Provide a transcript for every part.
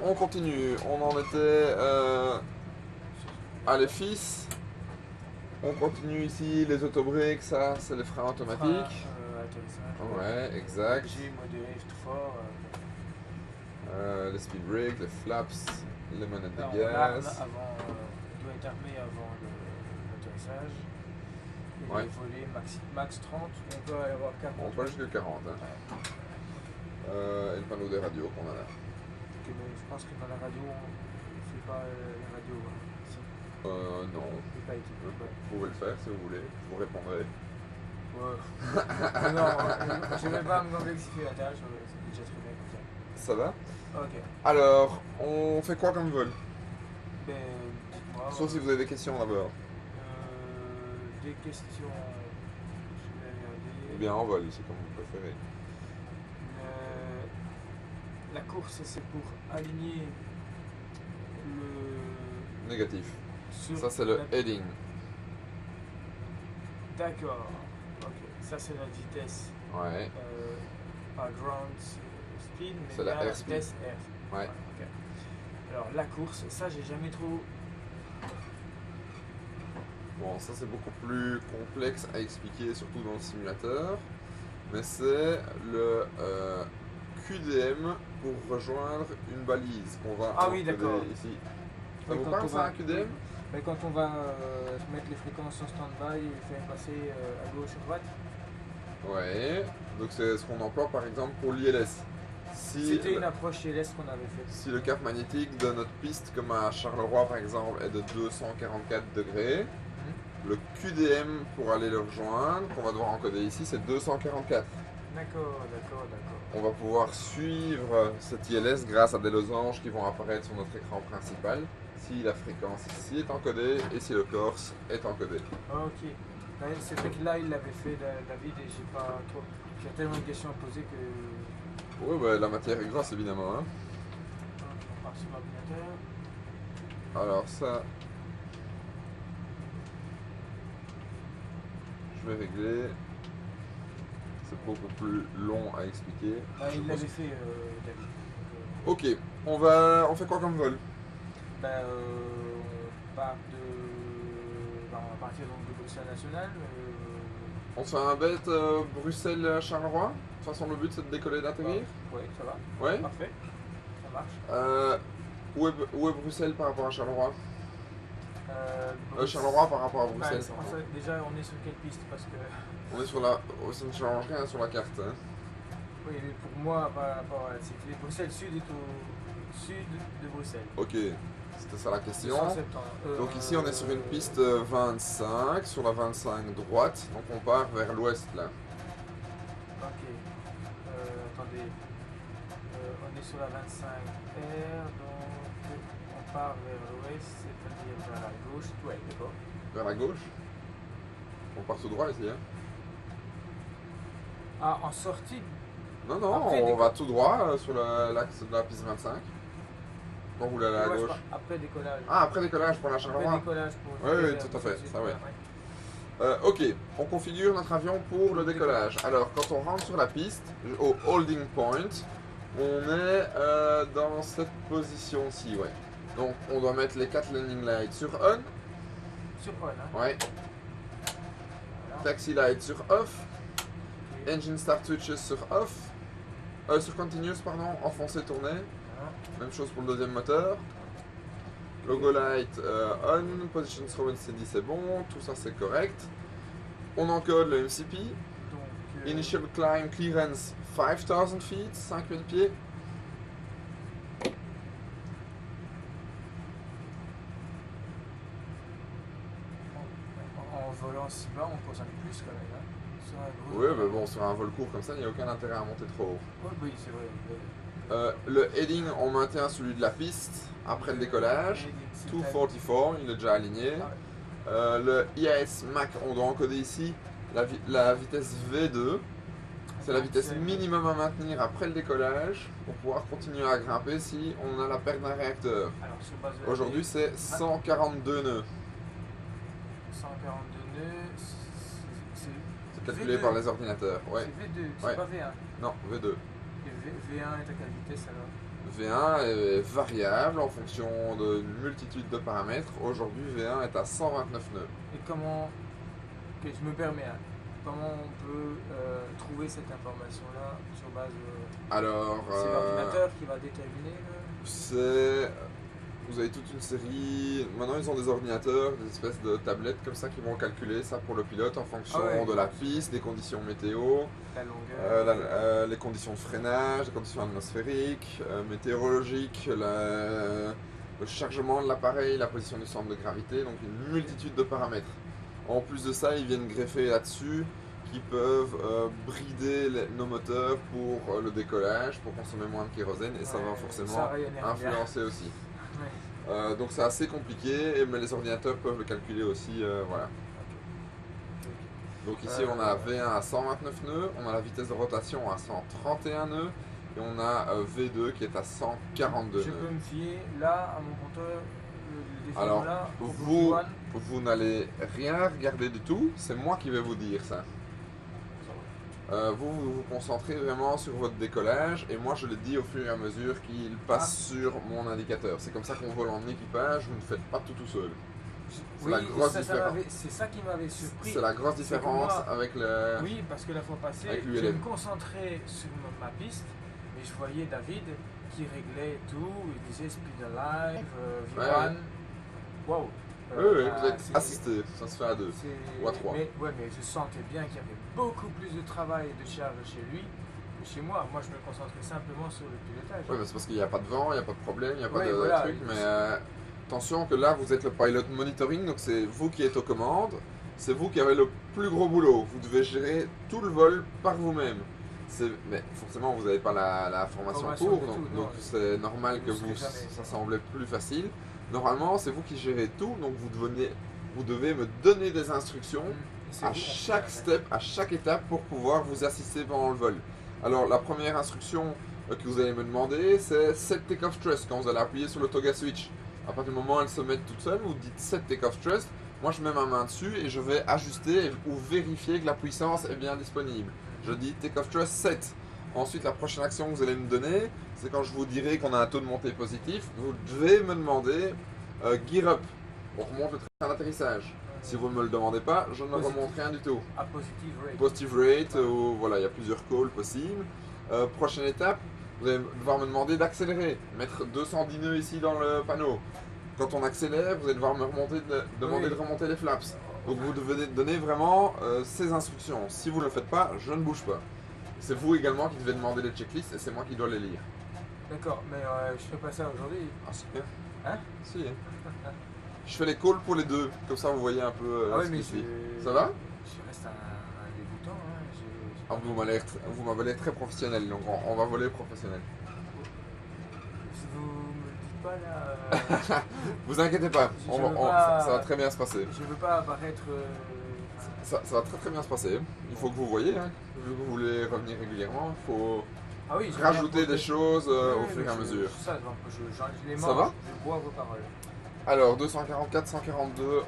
on continue. On en était à l'EFIS. On continue ici, les autobrakes, ça c'est les freins automatiques. Ouais, exact. Léger, modéré, tout fort. Les speed brakes, les flaps, les manettes de On gaz. arme avant, il doit être armé avant l'atterrissage. Et Ouais. les volets max 30, on peut avoir 40. On peut jusqu'à 40. Hein. Ouais. Et le panneau des radios qu'on a là. Ok, mais je pense que dans la radio, on ne fait pas la radio. Hein. Si. Non. C'est pas équipé. Ouais. Vous pouvez le faire si vous voulez. Je vous répondrai. Ouais. Non, je ne vais pas me complexifier la tâche, c'est déjà très bien comme ça. Ça va? Ok. Alors, on fait quoi comme vol? Ben, dites-moi. Sauf si vous avez des questions d'abord. Des questions. Je vais regarder. Ou bien en vol, c'est comme vous préférez. La course, c'est pour aligner le. Négatif. Sur Ça, c'est le heading. D'accord. Ok. Ça, c'est notre vitesse. Ouais. Pas ground speed, mais C'est la bien la airspeed. vitesse R. Ouais. Ok. Alors, la course, ça, j'ai jamais trop. Bon, ça c'est beaucoup plus complexe à expliquer, surtout dans le simulateur. Mais c'est le QDM pour rejoindre une balise qu'on va Ah oui, encoder d'accord. ici. Ça Oui, vous quand parle on ça, va- un QDM? Mais quand on va mettre les fréquences en stand-by et faire passer à gauche à droite. Ouais. Donc c'est ce qu'on emploie par exemple pour l'ILS. C'était une approche céleste qu'on avait faite. Si le cap magnétique de notre piste, comme à Charleroi par exemple, est de 244 degrés, le QDM pour aller le rejoindre, qu'on va devoir encoder ici, c'est 244. D'accord. On va pouvoir suivre cette ILS grâce à des losanges qui vont apparaître sur notre écran principal si la fréquence ici est encodée et si le corse est encodé. Ok. C'est vrai que là, il l'avait fait, David, et j'ai pas trop. J'ai tellement de questions à poser que. Oui, bah, la matière est grosse évidemment. Hein. On part sur l'ordinateur. Alors ça, je vais régler. C'est beaucoup plus long à expliquer. Il l'avait fait, David. Ok, on fait quoi comme vol? On part on va partir donc de Bruxelles National. On se fait un bête Bruxelles-Charleroi? De toute façon, le but c'est de décoller et d'atterrir? Oui, ça va. Ouais. Parfait. Ça marche. Où est Bruxelles par rapport à Charleroi? Charleroi par rapport à Bruxelles. Déjà, on est sur quelle piste? Parce que. On est sur la. Ça ne change rien sur la carte. Hein. Oui, mais pour moi, par rapport à la cité, Bruxelles Sud est au sud de Bruxelles. Ok, c'était ça la question. 270. Donc ici on est sur une piste 25, sur la 25 droite, donc on part vers l'ouest là. Ok. Attendez. On est sur la 25R, donc on part vers l'ouest, c'est-à-dire vers la gauche. Ouais, d'accord. Vers la gauche. On part tout droit ici. Hein. Ah, en sortie. Non, non, Après, on va tout droit sur l'axe de la piste 25. Quand vous voulez aller à la gauche. Après décollage. Ah, après décollage pour la Charleroi. Après décollage pour. Oui, tout à fait, ça oui. Ok, on configure notre avion pour le décollage. Alors, quand on rentre sur la piste, au holding point, on est dans cette position-ci, ouais. Donc, on doit mettre les 4 landing lights sur on. Sur on, hein. Ouais. Voilà. Taxi light sur off. Ok. Engine start switches sur off. Sur continuous, pardon, enfoncé, tourné. Voilà. Même chose pour le deuxième moteur. Logo light on, position slow and steady c'est bon, tout ça c'est correct. On encode le MCP. Donc, Initial climb clearance 5000 feet, 5000 pieds. en volant si bas, on pose un peu plus quand même. Hein. Oui, mais bon, sur un vol court comme ça, il n'y a aucun intérêt à monter trop haut. Oui, c'est vrai. Le heading, on maintient celui de la piste après le décollage. 244, il est déjà aligné. Le IAS Mac, on doit encoder ici la vitesse V2. C'est la vitesse minimum à maintenir après le décollage pour pouvoir continuer à grimper si on a la perte d'un réacteur. Aujourd'hui, c'est 142 nœuds. 142 nœuds, C'est calculé par les ordinateurs. Ouais. C'est V2, c'est Ouais. pas V1. Non, V2. Et V1 est à quelle vitesse alors? V1 est variable en fonction d'une multitude de paramètres. Aujourd'hui, V1 est à 129 nœuds. Et comment, que je me permets, hein, comment on peut trouver cette information-là sur base de... Alors, C'est l'ordinateur qui va déterminer c'est... Vous avez toute une série... Maintenant, ils ont des ordinateurs, des espèces de tablettes comme ça qui vont calculer ça pour le pilote en fonction de la piste, des conditions météo, la longueur, les conditions de freinage, les conditions atmosphériques, météorologiques, le chargement de l'appareil, la position du centre de gravité, donc une multitude de paramètres. En plus de ça, ils viennent greffer là-dessus qui peuvent brider nos moteurs pour le décollage, pour consommer moins de kérosène, et ça va forcément influencer aussi. Ouais. Donc c'est assez compliqué, mais les ordinateurs peuvent le calculer aussi, voilà. Donc ici on a V1 à 129 nœuds, on a la vitesse de rotation à 131 nœuds, et on a V2 qui est à 142 nœuds. Je peux me fier là à mon compteur, alors, là, vous n'allez rien regarder du tout, c'est moi qui vais vous dire ça. Vous vous concentrez vraiment sur votre décollage, et moi je le dis au fur et à mesure qu'il passe sur mon indicateur. C'est comme ça qu'on vole en équipage, vous ne faites pas tout seul. C'est la grosse différence. C'est ça qui m'avait surpris. C'est la grosse différence avec le... Oui, parce que la fois passée, je me concentrais sur ma piste, et je voyais David qui réglait tout, il disait speed alive, V1. Wow. Oui, vous êtes assisté, ça se fait à 2 ou à 3. Mais je sentais bien qu'il y avait beaucoup plus de travail et de charge chez lui que chez moi. Moi, je me concentrais simplement sur le pilotage. Oui, mais c'est parce qu'il n'y a pas de vent, il n'y a pas de problème, il n'y a pas de truc. Mais attention que là, vous êtes le pilot monitoring, donc c'est vous qui êtes aux commandes. C'est vous qui avez le plus gros boulot. Vous devez gérer tout le vol par vous-même. Mais forcément, vous n'avez pas la formation en cours, donc c'est normal que ça semblait plus facile. Normalement, c'est vous qui gérez tout, donc vous devez me donner des instructions à chaque step, à chaque étape pour pouvoir vous assister pendant le vol. Alors, la première instruction que vous allez me demander, c'est set takeoff thrust. Quand vous allez appuyer sur le toggle switch, à partir du moment où elle se met toute seule, vous dites set takeoff thrust. Moi, je mets ma main dessus et je vais ajuster ou vérifier que la puissance est bien disponible. Je dis takeoff thrust set. Ensuite, la prochaine action que vous allez me donner, c'est quand je vous dirai qu'on a un taux de montée positif, vous devez me demander gear up. On remonte le train d'atterrissage. Si vous ne me le demandez pas, je ne remonte rien du tout. Positive rate, voilà, il y a plusieurs calls possibles. Prochaine étape, vous allez devoir me demander d'accélérer, mettre 210 nœuds ici dans le panneau. Quand on accélère, vous allez devoir me demander de remonter les flaps. Donc vous devez donner vraiment ces instructions. Si vous ne le faites pas, je ne bouge pas. C'est vous également qui devez demander les checklists et c'est moi qui dois les lire. D'accord, mais je fais pas ça aujourd'hui. Ah, super. Hein? Si. Je fais les calls pour les deux, comme ça vous voyez un peu ce qui suit. Ça va? Je reste un débutant. Ah, vous m'avez l'air très professionnel, donc on va voler professionnel. Vous me le dites pas là. Vous inquiétez pas, ça va très bien se passer. Je veux pas apparaître. Ça va très bien se passer. Il faut que vous voyez, hein. Vu que vous voulez revenir régulièrement, il faut rajouter des choses au fur et à mesure. Ça va? Je bois vos paroles. Alors 244, 142,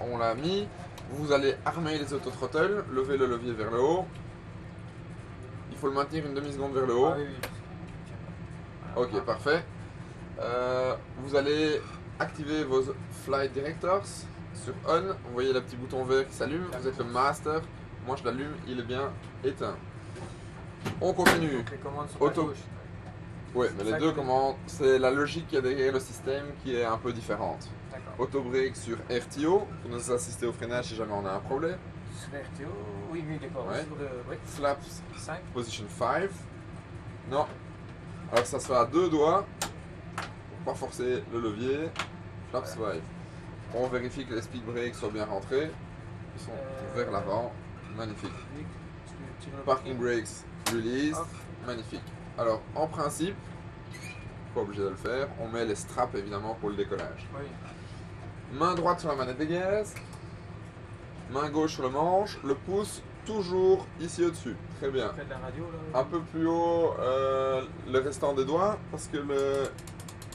on l'a mis. Vous allez armer les autothrottles, lever le levier vers le haut. Il faut le maintenir une demi-seconde vers le haut. Ok, parfait. Vous allez activer vos flight directors sur on. Vous voyez le petit bouton vert qui s'allume. Vous êtes le master. Moi je l'allume, il est bien éteint. On continue. Donc les commandes sont à gauche. Oui, mais les deux commandes, c'est la logique qu'il y a derrière le système qui est un peu différente. Auto-brake sur RTO, pour nous assister au freinage si jamais on a un problème. Sur RTO, oui, d'accord. Ouais. Flaps 5. Position 5. Non. Alors ça se fait à deux doigts, pour pas forcer le levier. Flaps 5. On vérifie que les speed brakes soient bien rentrés. Ils sont vers l'avant. Magnifique. Parking brakes release. Magnifique. Alors, en principe, pas obligé de le faire, on met les straps évidemment pour le décollage. Oui. Main droite sur la manette des gaz, main gauche sur le manche, le pouce toujours ici au-dessus. Très bien. De la radio, là, un peu plus haut le restant des doigts, parce que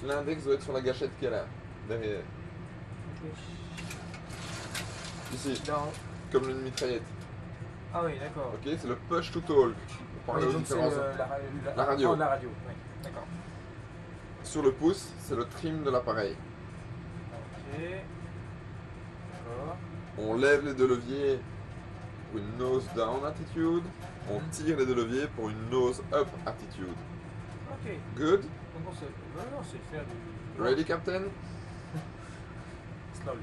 l'index doit être sur la gâchette qui est là, derrière. Ici, comme une mitraillette. Ah oui, d'accord. Ok, c'est le push to talk. Oui, donc c'est la radio. La radio. Oh, la radio, oui, d'accord. sur le pouce, c'est le trim de l'appareil. Ok. D'accord. On lève les deux leviers pour une nose down attitude. On tire les deux leviers pour une nose up attitude. Ok. Good? Donc on sait, non, c'est faire du. Ready, Captain? Slowly.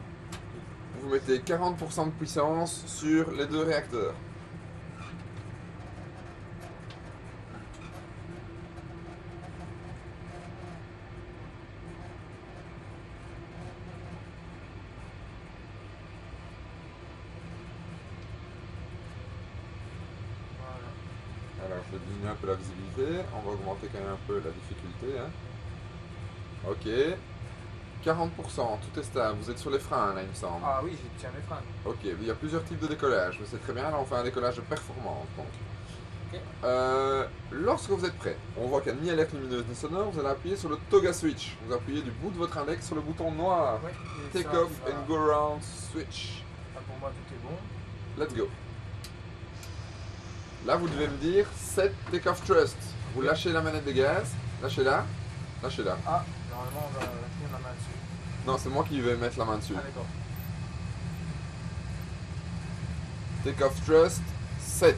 Vous mettez 40% de puissance sur les deux réacteurs. Voilà. Alors je vais diminuer un peu la visibilité, on va augmenter quand même un peu la difficulté. Hein. Ok. 40%, tout est stable. Vous êtes sur les freins là, il me semble. Ah oui, j'ai tiens mes freins. Ok, il y a plusieurs types de décollage, mais c'est très bien. Là, on fait un décollage de performance. Donc. Ok. Lorsque vous êtes prêt, on voit qu'il n'y a ni alerte lumineuse ni sonore. Vous allez appuyer sur le Toga Switch. Vous appuyez du bout de votre index sur le bouton noir. Ouais, et Take ça, off il va- and go around switch. Ah, pour moi, tout est bon. Let's go. Là, vous devez me dire set take off thrust. Vous lâchez la manette de gaz. Lâchez-la. Lâchez-la. Ah, normalement, on va tenir la main dessus. Non, c'est moi qui vais mettre la main dessus. Ah, d'accord. Take off thrust. Set.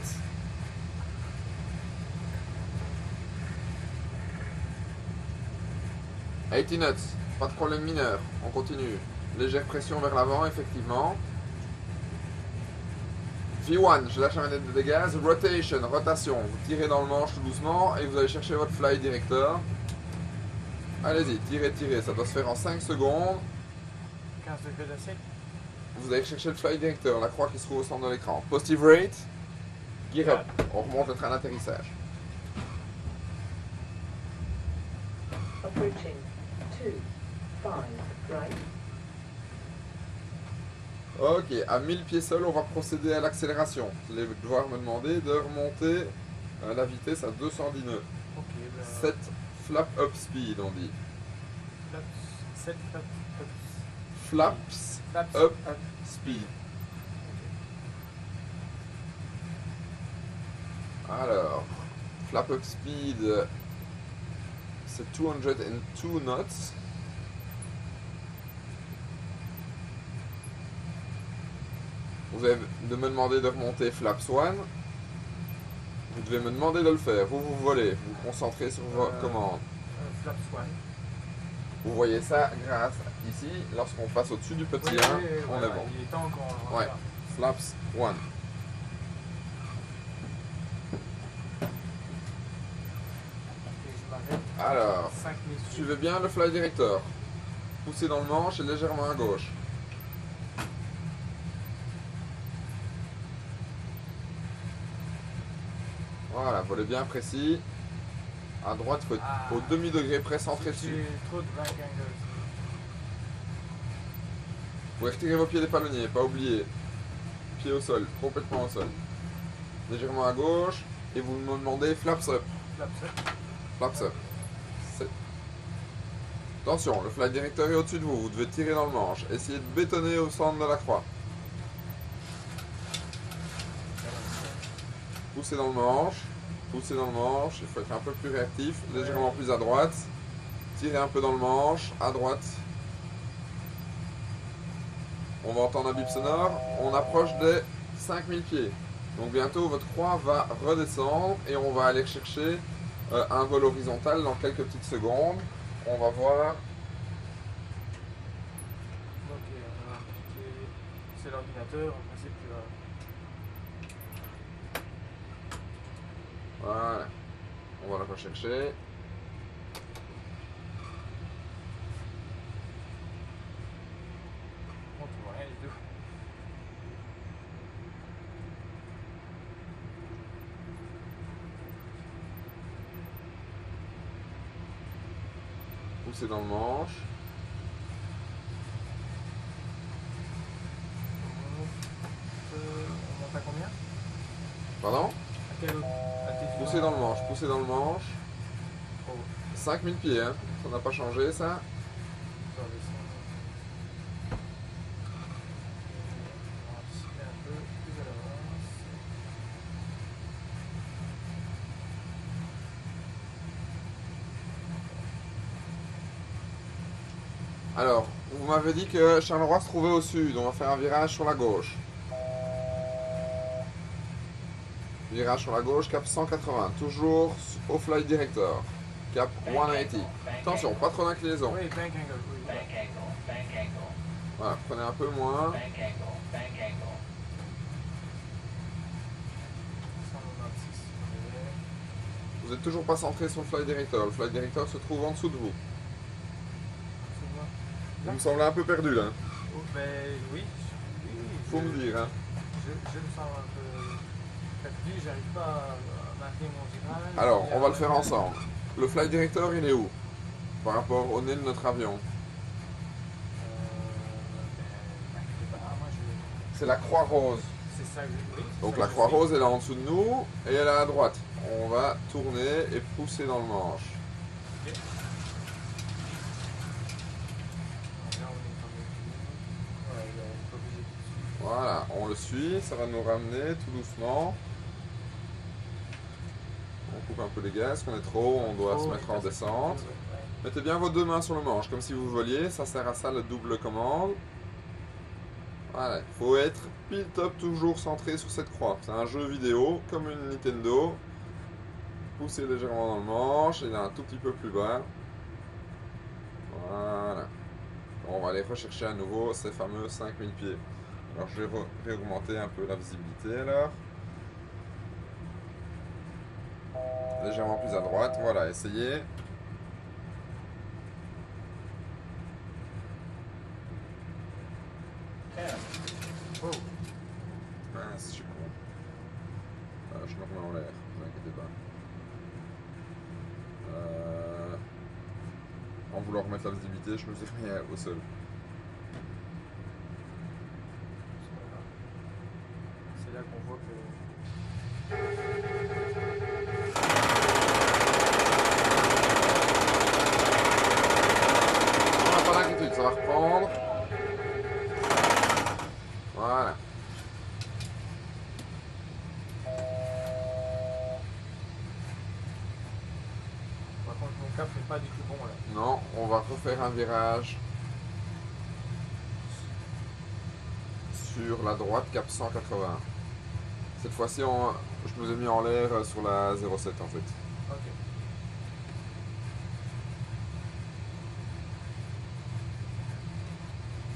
$80 knots. Pas de problème mineur. On continue. Légère pression vers l'avant, effectivement. V1, je lâche la manette de gaz. Rotation, rotation. Vous tirez dans le manche tout doucement et vous allez chercher votre fly director. Allez-y, tirez, tirez. Ça doit se faire en 5 secondes. 15 degrés d'assiette. Vous allez chercher le fly director, la croix qui se trouve au centre de l'écran. Positive rate. Gear up. On remonte le train d'atterrissage. Approaching 2, 5, right. Ok, à 1000 pieds sol, on va procéder à l'accélération. Vous allez devoir me demander de remonter la vitesse à 210 nœuds. Ok, ben. 7 flap up speed, on dit. Flaps. 7 flaps. Flaps Flaps. up speed. Alors, flap up speed, c'est 202 knots. Vous avez de me demander de remonter flaps 1. Vous devez me demander de le faire. Vous volez, vous vous concentrez sur vos commandes. Flaps 1. Vous voyez ça grâce ici, lorsqu'on passe au-dessus du petit 1, on est bon. Il est temps qu'on. Ouais. Flaps 1. Je m'arrête. Alors, 5 minutes. suivez bien le fly director. Poussez dans le manche et légèrement à gauche. Voilà, volez bien précis. À droite, faut être au demi-degré près centré dessus. J'ai trop de back angle. Vous pouvez retirer vos pieds des palonniers, pas oublier. Pieds au sol, complètement au sol. Légèrement à gauche. Et vous me demandez flaps up. Flaps up. Flaps up. C'est- Attention, le flight director est au-dessus de vous. Vous devez tirer dans le manche. Essayez de bétonner au centre de la croix. Poussez dans le manche. Poussez dans le manche. Il faut être un peu plus réactif. Légèrement plus à droite. Tirez un peu dans le manche. À droite. On va entendre un bip sonore. On approche des 5000 pieds. Donc bientôt votre croix va redescendre et on va aller chercher un vol horizontal dans quelques petites secondes. On va voir. Ok, c'est l'ordinateur, en principe tu vas. Voilà. On va la rechercher. Bon, tu vois rien du tout. Poussez dans le manche. On monte à combien? Pardon? À quelle altitude? Poussez dans le manche. Poussez dans le manche. Oh, 5000 pieds, hein. Ça n'a pas changé ça. je vais redescendre. On va anticiper un peu plus à l'avance. Alors, vous m'avez dit que Charleroi se trouvait au sud. On va faire un virage sur la gauche. Virage sur la gauche, cap 180. Toujours au flight director. Cap 180. Attention, pas trop d'inclinaison. Oui, bank angle, oui. Bank angle, bank angle, Voilà, prenez un peu moins. bank angle, bank angle. 196. Vous n'êtes toujours pas centré sur le flight director. Le flight director se trouve en dessous de vous. C'est moi. Vous me semblez un peu perdu là. Oh, ben oui. Faut me dire, hein. Je me sens un peu perdu, j'arrive pas à maintenir mon virage. Alors, on va le faire ensemble. Le flight director, il est où par rapport au nez de notre avion? Moi, C'est la croix rose. c'est ça que je oui, c'est Donc ça la que croix je rose, elle est en dessous de nous et elle est à droite. On va tourner et pousser dans le manche. fais. Ok. Là, on est quand même. Ouais, il est pas obligé de suivre. Voilà, on le suit, ça va nous ramener tout doucement. On coupe un peu les gaz, qu'on est trop haut, on doit se mettre en descente. Ouais. Mettez bien vos deux mains sur le manche, comme si vous voliez, ça sert à ça le double commande. Voilà, il faut être pile top toujours centré sur cette croix. C'est un jeu vidéo, comme une Nintendo. Poussez légèrement dans le manche, il est un tout petit peu plus bas. Voilà. On va aller rechercher à nouveau ces fameux 5000 pieds. Alors je vais réaugmenter un peu la visibilité alors. Légèrement plus à droite, voilà, essayez. Oh, Mince, je suis con. Je me remets en l'air, ne vous inquiétez pas. En voulant remettre la visibilité, je me suis mis au sol. c'est pas grave. C'est là qu'on voit que. Ah, pas d'inquiétude, ça va reprendre. Voilà. Par contre, mon cap n'est pas du tout bon là. Non, on va refaire un virage sur la droite cap 180. Cette fois-ci, je nous ai mis en l'air sur la 07 en fait. Ok.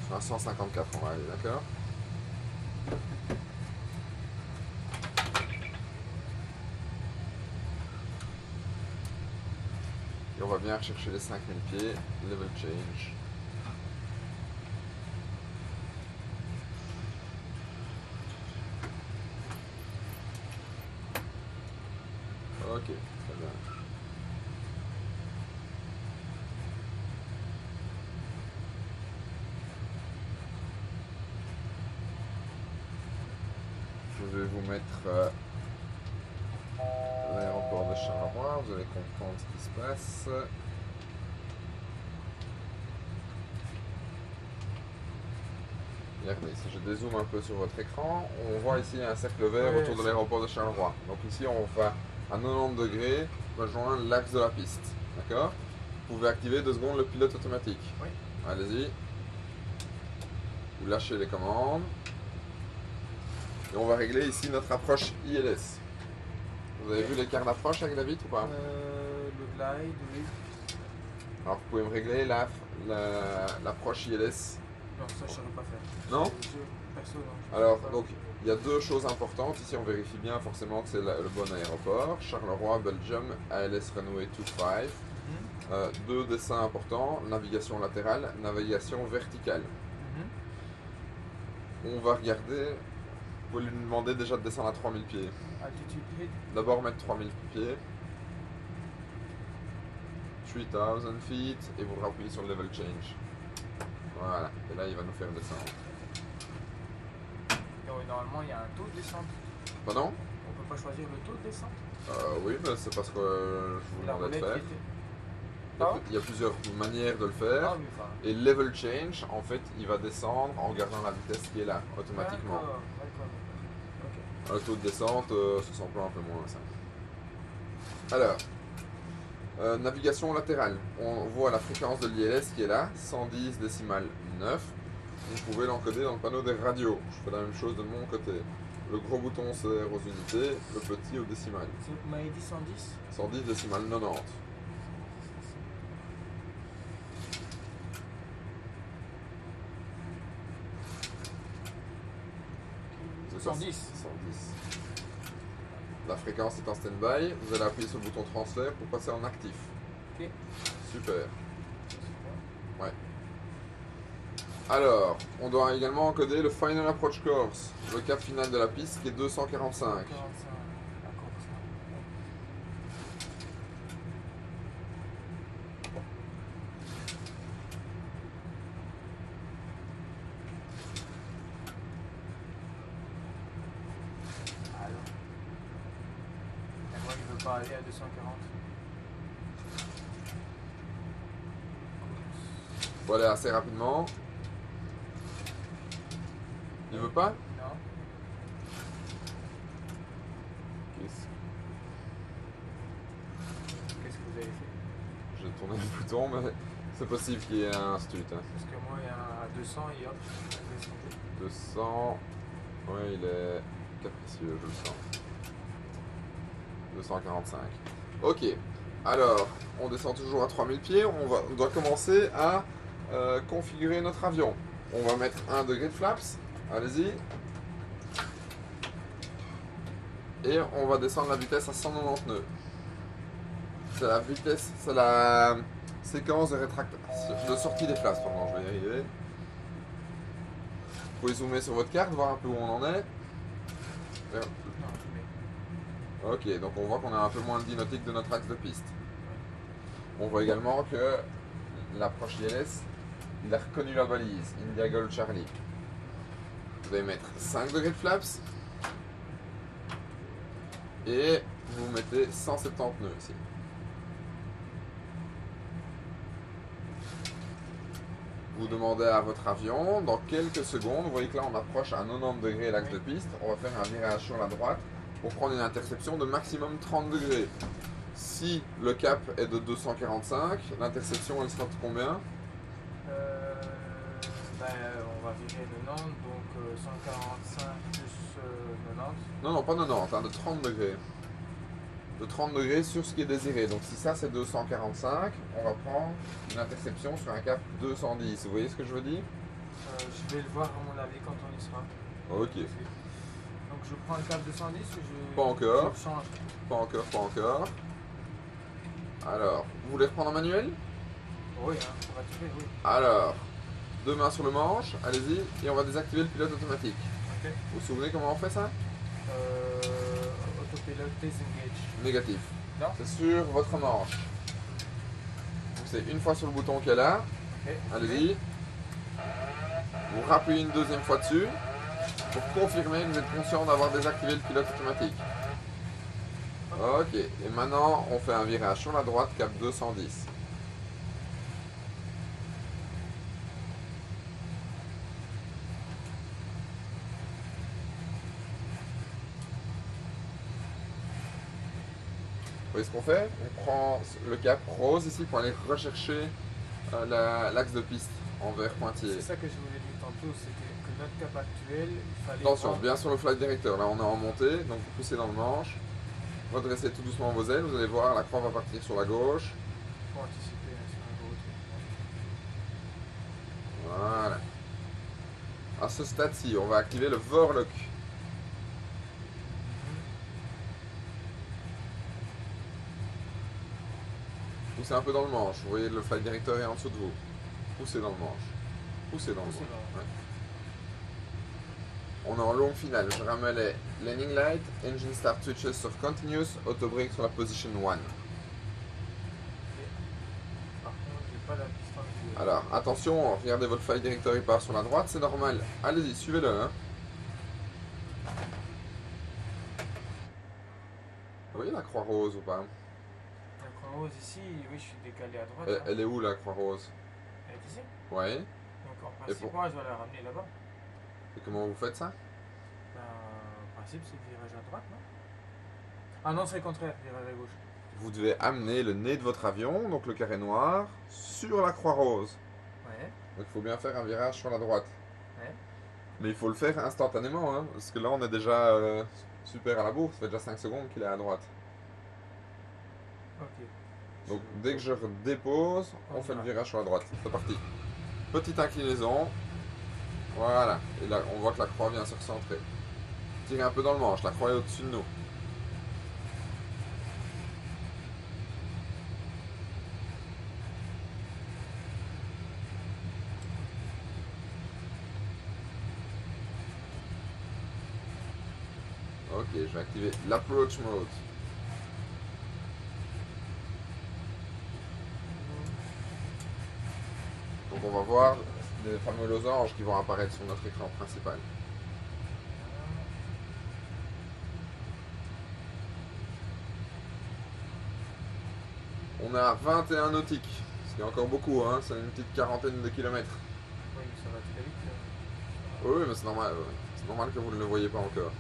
Sur la 154, on va aller, d'accord? Et on va bien rechercher les 5000 pieds, level change. Ok, très bien. Je vais vous mettre l'aéroport de Charleroi, vous allez comprendre ce qui se passe. Regardez, si je dézoome un peu sur votre écran, on voit ici un cercle vert Ouais, autour de c'est- l'aéroport de Charleroi. Donc ici, on va à 90 degrés rejoindre l'axe de la piste. D'accord? Vous pouvez activer 2 secondes le pilote automatique. Oui. Allez-y. Vous lâchez les commandes. Et on va régler ici notre approche ILS. Vous avez vu l'écart d'approche avec David ou pas? Le glide, oui. Alors vous pouvez me régler l'approche ILS. Non, ça je saurais pas faire. Non? Perso, non. je Alors, saurais pas. donc, il y a deux choses importantes. Ici, on vérifie bien forcément que c'est le bon aéroport. Charleroi, Belgium, ALS Runway 25. Mhm. Deux dessins importants, navigation latérale, navigation verticale. Mhm. On va regarder, vous pouvez lui demander déjà de descendre à 3000 pieds. Altitude hit. D'abord mettre 3000 pieds. 3000 feet et vous rappuyez sur le level change. Voilà, et là il va nous faire descendre. Donc, normalement, il y a un taux de descente. Pardon? On peut pas choisir le taux de descente. Oui, mais c'est parce que je vous La demandais de roulette faire. qui était. Il y a plusieurs manières de le faire. Ah oui, enfin. Et level change, en fait, il va descendre en gardant la vitesse qui est là, automatiquement. D'accord. Ok. Le taux de descente, ça s'emploie un peu moins ça. Alors, Navigation latérale. On voit la fréquence de l'ILS qui est là, 110 décimales 9. Vous pouvez l'encoder dans le panneau des radios. Je fais la même chose de mon côté. Le gros bouton sert aux unités, le petit aux décimales. Vous m'avez dit 110? 110 décimales 90. C'est quoi, 110. 110. La fréquence est en stand-by. Vous allez appuyer sur le bouton transfert pour passer en actif. Ok. Super. Ouais. Alors, on doit également encoder le Final Approach Course, le cap final de la piste qui est 245. 45. D'accord. Alors. Et moi, il veut pas aller à 240. Faut aller assez rapidement. Il veut pas? Non. Qu'est-ce que vous avez fait? J'ai tourné le bouton, mais c'est possible qu'il y ait un stut. Hein. Parce que moi, il y a un à 200 et hop, je vais descendre. 200. Ouais, il est capricieux, je le sens. 245. Ok. Alors, on descend toujours à 3000 pieds. On doit commencer à configurer notre avion. On va mettre 1 degré de flaps. Allez-y. Et on va descendre la vitesse à 190 nœuds. C'est la vitesse, c'est la séquence de sortie des flaps. Pardon, je vais y arriver. Vous pouvez zoomer sur votre carte, voir un peu où on en est. Non, je mets. Ok, donc on voit qu'on a un peu moins de 10 nautiques de notre axe de piste. On voit également que l'approche ILS, il a reconnu la balise, India Gold Charlie. Vous allez mettre 5 degrés de flaps. Et vous mettez 170 nœuds ici. Vous demandez à votre avion, dans quelques secondes, vous voyez que là on approche à 90 degrés l'axe de piste, on va faire un virage sur la droite pour prendre une interception de maximum 30 degrés. Si le cap est de 245, l'interception elle sera de combien? On va virer 90, donc 145 plus 90. Non, non, pas 90, hein, de 30 degrés. De 30 degrés sur ce qui est désiré. Donc si ça c'est 245, on va prendre une interception sur un cap 210. Vous voyez ce que je veux dire? Je vais le voir à mon avis quand on y sera. Ok. Donc je prends le cap 210 ou je... Pas encore. Je change. Pas encore, pas encore. Alors, vous voulez reprendre en manuel? Oui, hein, on va tirer, oui. Alors, 2 mains sur le manche, allez-y, et on va désactiver le pilote automatique. Ok. Vous vous souvenez comment on fait ça? Autopilote disengage. Négatif. Non. C'est sur votre manche. C'est une fois sur le bouton qui est là, Ok. allez-y. Vous rappuyez une deuxième fois dessus pour confirmer que vous êtes conscient d'avoir désactivé le pilote automatique. Ok, et maintenant on fait un virage sur la droite, cap 210. Vous voyez ce qu'on fait? On prend le cap rose ici pour aller rechercher l'axe de piste en vert pointillé. C'est ça que je voulais dire tantôt, c'était que notre cap actuel, il fallait... Attention, prendre- bien sur le flight director, là on est en montée, donc vous poussez dans le manche, redressez tout doucement vos ailes, vous allez voir la croix va partir sur la gauche. Faut anticiper hein, sur un gros truc. Voilà. À ce stade-ci, on va activer le Vorlock. Poussez un peu dans le manche, vous voyez le flight director est en dessous de vous. Poussez dans le manche. Poussez dans le Poussez manche. dans le- Ouais. On est en longue finale, je ramène les landing light, engine start switches sur continuous, auto brake sur la position 1. Par contre, j'ai pas la piste en vue. Alors, attention, regardez votre flight director, il part sur la droite, c'est normal. Allez-y, suivez-le. Hein. Vous voyez la croix rose ou pas? La croix rose ici, oui, je suis décalé à droite. elle, hein. elle est où la croix rose? Elle est ici. Ouais. Donc en principe, pour- moi, je vais la ramener là-bas. Et comment vous faites ça? Ben, en principe, c'est le virage à droite, non? Ah non, c'est le contraire, virage à gauche. vous devez amener le nez de votre avion, donc le carré noir, sur la croix rose. Ouais. Donc il faut bien faire un virage sur la droite. Ouais. Mais il faut le faire instantanément, hein, parce que là on est déjà super à la bourre, ça fait déjà 5 secondes qu'il est à droite. Ok. Donc dès que je redépose, on fait le virage sur la droite. C'est parti. Petite inclinaison. Voilà. Et là on voit que la croix vient se recentrer. Tirez un peu dans le manche, la croix est au-dessus de nous. Ok, je vais activer l'approach mode. Donc on va voir les fameux losanges qui vont apparaître sur notre écran principal. On est à 21 nautiques, ce qui est encore beaucoup, hein, c'est une petite quarantaine de kilomètres. Oui, mais ça va très vite. Oui, mais c'est normal que vous ne le voyez pas encore.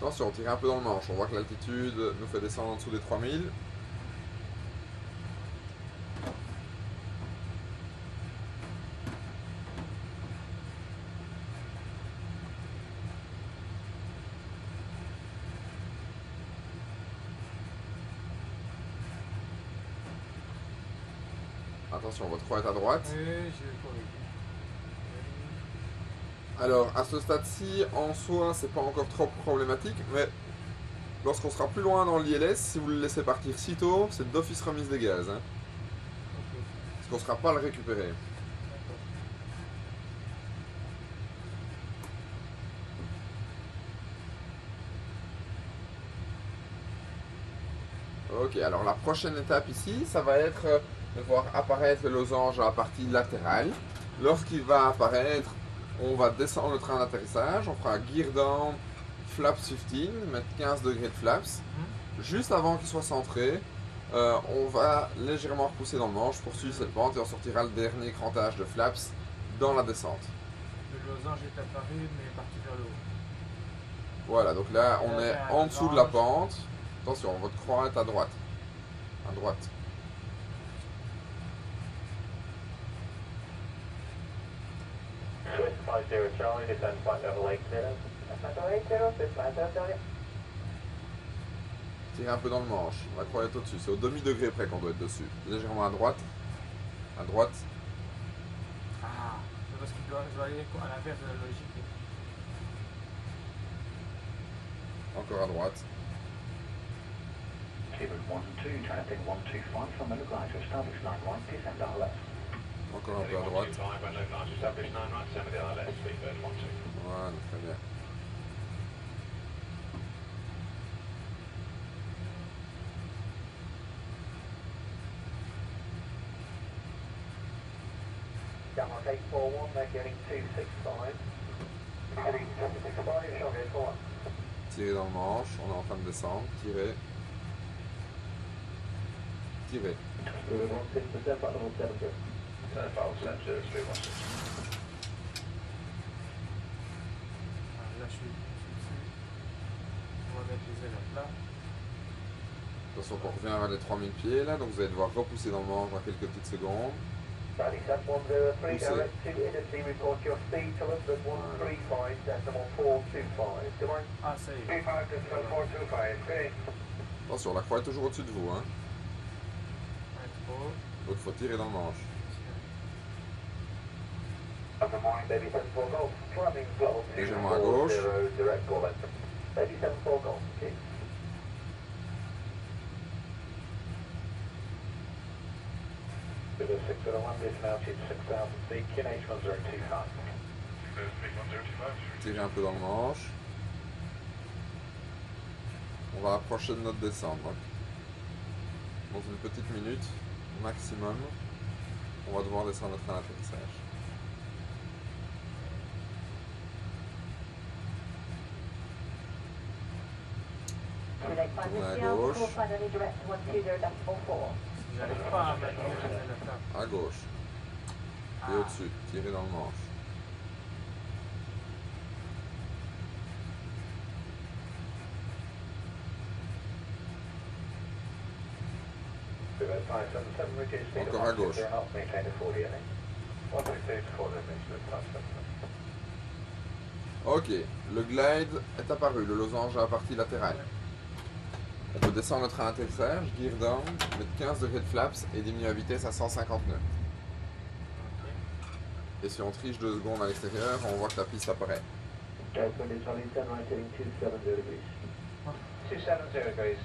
Attention, on tire un peu dans le manche, on voit que l'altitude nous fait descendre en dessous des 3000. Attention, votre croix est à droite. Oui, je corrige. Alors, à ce stade-ci, en soi, c'est pas encore trop problématique, mais lorsqu'on sera plus loin dans l'ILS, si vous le laissez partir si tôt, c'est d'office remise des gaz. Hein, Ok. parce qu'on ne sera pas à le récupérer. D'accord. Ok, alors la prochaine étape ici, ça va être de voir apparaître le losange à la partie latérale. Lorsqu'il va apparaître, on va descendre le train d'atterrissage, on fera gear down, flaps 15, mettre 15 degrés de flaps. Juste avant qu'il soit centré, on va légèrement repousser dans le manche pour suivre cette pente et on sortira le dernier crantage de flaps dans la descente. Le losange est apparu, mais est parti vers le haut. Voilà, donc là on Là, est c'est un en dessous de la losange. pente. Attention, votre croix est à droite. À droite. Swift 50 Charlie, descend flight level 80. Tirez un peu dans le manche. La croix est au-dessus. C'est au demi-degré près qu'on doit être dessus. Légèrement à droite. À droite. Ah, c'est parce qu'il doit aller à l'inverse de la logique. Encore à droite. Speedbird 1-2, traffic 125 from the line to establish 9 right, descend our left. Encore un peu à droite. Voilà, très bien. Downward 841, they're getting 265. Getting 265, shall go forward. Tirez dans le manche. On est en train de descendre. Tirez. Tirez. Speedbird 16%, flight level 70. Là, je suis dessus. On va mettre les ailes à plat. Attention qu'on revient vers les 3000 pieds là. Donc vous allez devoir repousser dans le manche dans quelques petites secondes. 77103, Poussez. direct to industry, report your speed to London 135.425. Come on. Ah, ça y est. 35.425, great. Attention, la croix est toujours au-dessus de vous. Hein. Un trop. Donc il faut tirer dans le manche. Good morning, baby 74 Golf. Climbing Golf. Légèrement à gauche. 240, direct call out. Baby 74 Golf, okay. Figure 601, this altitude 6,000 feet, QNH 1025. Tirez un peu dans le manche. On va approcher de notre descente. Donc. Dans une petite minute maximum, on va devoir descendre notre train d'atterrissage. Tournez à gauche. J'arrive pas à mettre les ailes à plat. À gauche. Et Ah. au-dessus. Tirez dans le manche. Encore à gauche. Ok, le glide est apparu, le losange à la partie latérale. On peut descendre le train d'atterrissage, gear down, mettre 15 degrés de flaps et diminuer la vitesse à 150 nœuds. Et si on triche 2 secondes à l'extérieur, on voit que la piste apparaît. 270 degrees,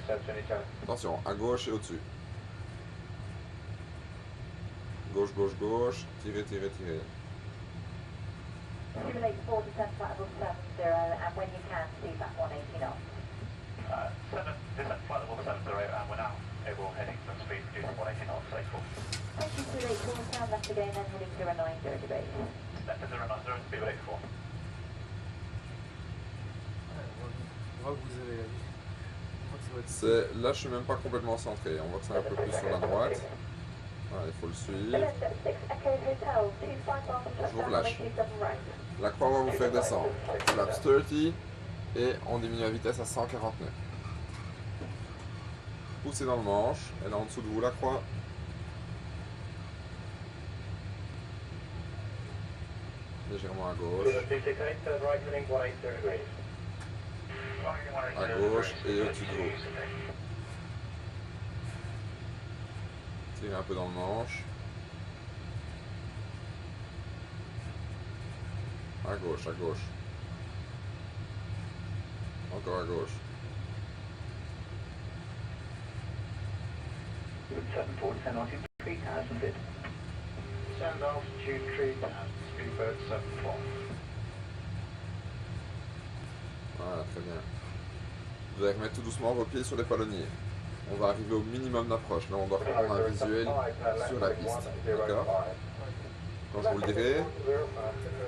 22. Attention, à gauche et au-dessus. Gauche, gauche, gauche, tirez, tirez, tirez. Simulate 4 descent flight level 70 and when you can, see back 180 knots. 7 descent flight level 70 and we're now able heading for speed reducing 180 knots, safe full. Thank you, Simulate 4 stand left again, then heading 090 degrees. Left at 090, speed 84. On voit que vous avez la vie. On voit que ça va être- Là, je suis même pas complètement centré. On voit que c'est un peu plus sur la droite. Voilà, il faut le suivre. Delta 6 Echo Hotel, 25 miles Je vous from relâche. touchdown, 27 right. La croix va vous faire descendre. Flaps 30 et on diminue la vitesse à 140 nœuds. Poussez dans le manche. Elle est en dessous de vous, la croix. Légèrement à gauche. 268, turn right heading 180 degrees. À gauche et au-dessus de vous. Tirez un peu dans le manche. À gauche, à gauche. Encore à gauche. 740, 10 altitude 3000 feet. Send altitude 3000, speedbird 74. Voilà, très bien. Vous allez remettre tout doucement vos pieds sur les palonniers. On va arriver au minimum d'approche. Là, on doit prendre un visuel sur la piste. D'accord? Quand je vous le dirai,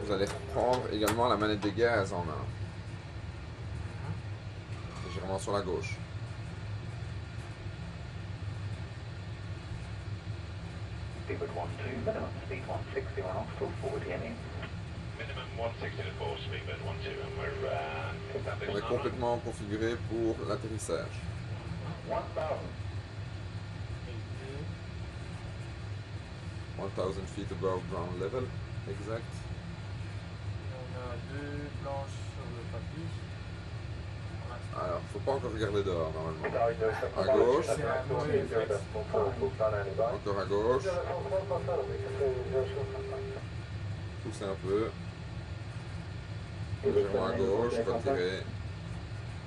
vous allez prendre également la manette des gaz en main. Légèrement sur la gauche. Speedbird 12, minimum speed 160, we're off full forward heading. Minimum 160 to 4, speedbird 12, and we're On est complètement configuré pour l'atterrissage. 1000. 1000 feet above ground level. Exact. On a 2 planches sur le tapis. Alors, faut pas encore regarder dehors normalement. À gauche. C'est un mauvais réflexe. Encore à gauche. Poussez un peu. Légèrement à gauche. Retirez.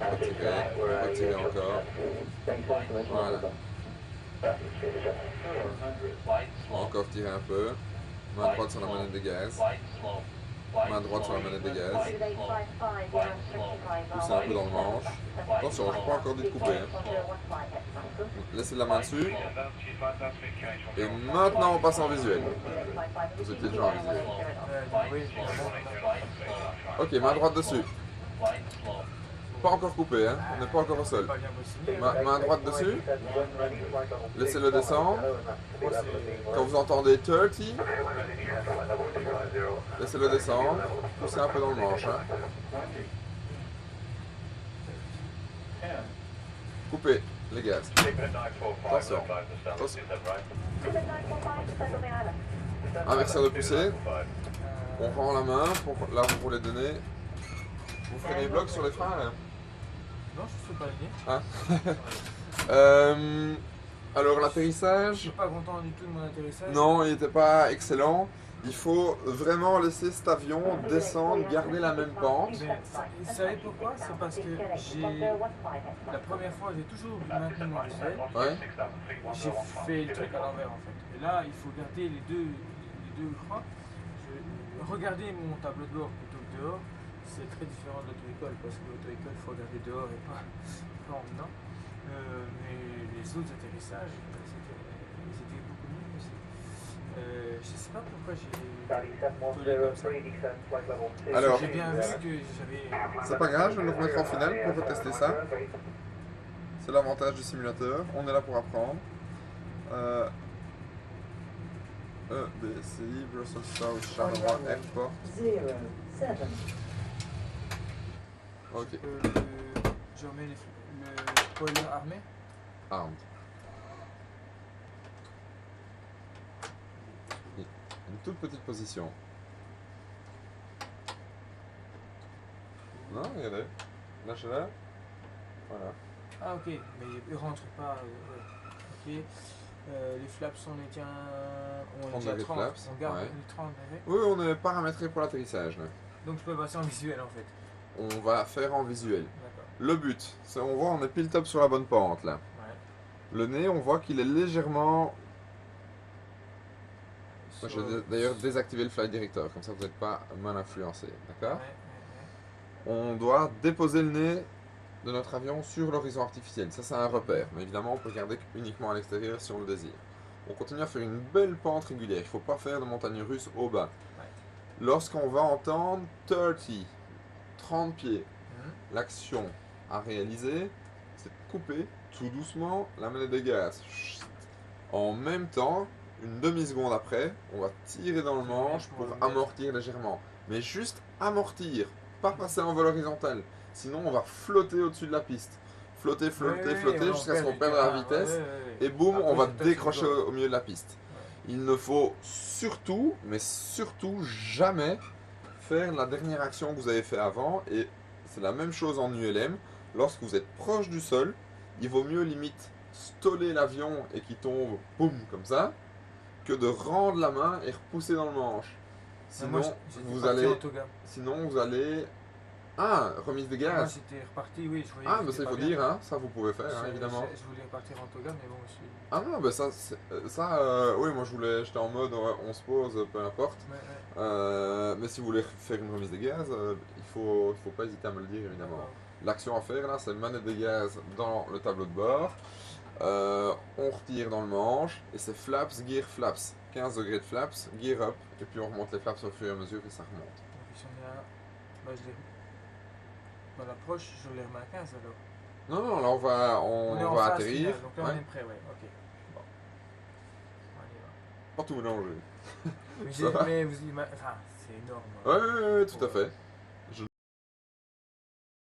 Retirez. Retirez encore. Voilà. Encore tirer un peu. Main droite sur la manette des gaz. Main droite sur la manette des gaz. Simulate 55 Poussez un peu dans le manche. Attention, je n'ai pas encore dit de couper. Hein. Laissez la main dessus. Et maintenant on passe en visuel. Vous étiez déjà en visuel. Oui, évidemment. Ok, main droite dessus. Pas encore coupé, hein. On n'est pas encore au sol. Pas bien possible. Main droite dessus. Laissez-le descendre. Quand vous entendez 30, laissez-le descendre. Poussez un peu dans le manche. Hein. Coupez les gaz. Attention. Attention. Inverseur de poussée. On rend la main pour les donner. Vous freinez les blocs sur les freins là. Non, je ne suis pas aligné. Alors Je l'atterrissage, suis pas content du tout de mon atterrissage. non, il n'était pas excellent. Il faut vraiment laisser cet avion descendre, garder la même pente. Mais vous savez pourquoi? C'est parce que la première fois, j'ai toujours maintenu mon visuel. Ouais. J'ai fait le truc à l'envers en fait. Et là, il faut garder les deux croix. Regardez mon tableau de bord plutôt que dehors. C'est très différent de l'auto-école parce que l'auto-école, il faut regarder dehors et pas en dedans. Mais les autres atterrissages, ils étaient beaucoup mieux aussi. Je sais pas pourquoi j'ai. Alors, J'ai bien vu que j'avais. c'est pas grave, je vais nous remettre en finale pour retester ça. C'est l'avantage du simulateur, on est là pour apprendre. EBCI, Brussels South, Charleroi Airport. 07. Ok, Je remets le spoiler armé. armed. toute petite position. Non, regardez. Lâchez-la. Voilà. Ah ok, mais il rentre pas. Ouais. Ok. Les flaps, on est déjà, on est 30 déjà à degrés 30. flaps, On garde ouais. les 30 degrés. Oui, on est paramétré pour l'atterrissage. Là. Donc je peux passer en visuel en fait. On va faire en visuel. D'accord. Le but, c'est on voit on est pile top sur la bonne pente là. Ouais. Le nez, on voit qu'il est légèrement. Moi, je vais d'ailleurs désactiver le flight director, comme ça vous n'êtes pas mal influencé, d'accord? On doit déposer le nez de notre avion sur l'horizon artificiel, ça c'est un repère, mais évidemment on peut regarder uniquement à l'extérieur si on le désire. On continue à faire une belle pente régulière, il ne faut pas faire de montagne russe au bas. Lorsqu'on va entendre 30 pieds, l'action à réaliser, c'est de couper tout doucement la manette de gaz. En même temps, une demi-seconde après, on va tirer dans le manche pour amortir légèrement. Mais juste amortir, pas passer en vol horizontal. Sinon, on va flotter au-dessus de la piste. Flotter, flotter, flotter jusqu'à ce qu'on perde la vitesse. Et boum, on va décrocher au milieu de la piste. Il ne faut surtout, mais surtout jamais faire la dernière action que vous avez fait avant. Et c'est la même chose en ULM. Lorsque vous êtes proche du sol, il vaut mieux limite stoller l'avion et qu'il tombe, boum, comme ça, que de rendre la main et repousser dans le manche. Sinon, vous allez... Ah, remise de gaz. Moi j'étais reparti, oui, je voyais. Ah, mais ça il faut dire, hein, ça vous pouvez faire, hein, évidemment. Je voulais repartir en toga, mais bon, je suis... Ah non, bah oui, moi j'étais en mode on se pose, peu importe. Mais si vous voulez faire une remise de gaz, il faut pas hésiter à me le dire, évidemment. L'action à faire là, c'est manette de gaz dans le tableau de bord. On retire dans le manche et c'est flaps, gear, flaps. 15 degrés de flaps, gear up, et puis on remonte les flaps au fur et à mesure et ça remonte. Donc si on est à... Bah, je l'ai... Dans l'approche, je les remets à 15 alors. Non, non, là on va atterrir. Finale, donc là on est prêt, ouais, ok. Bon. On y va. Pas tout mélanger. Mais, enfin, c'est énorme. Ouais, tout à fait.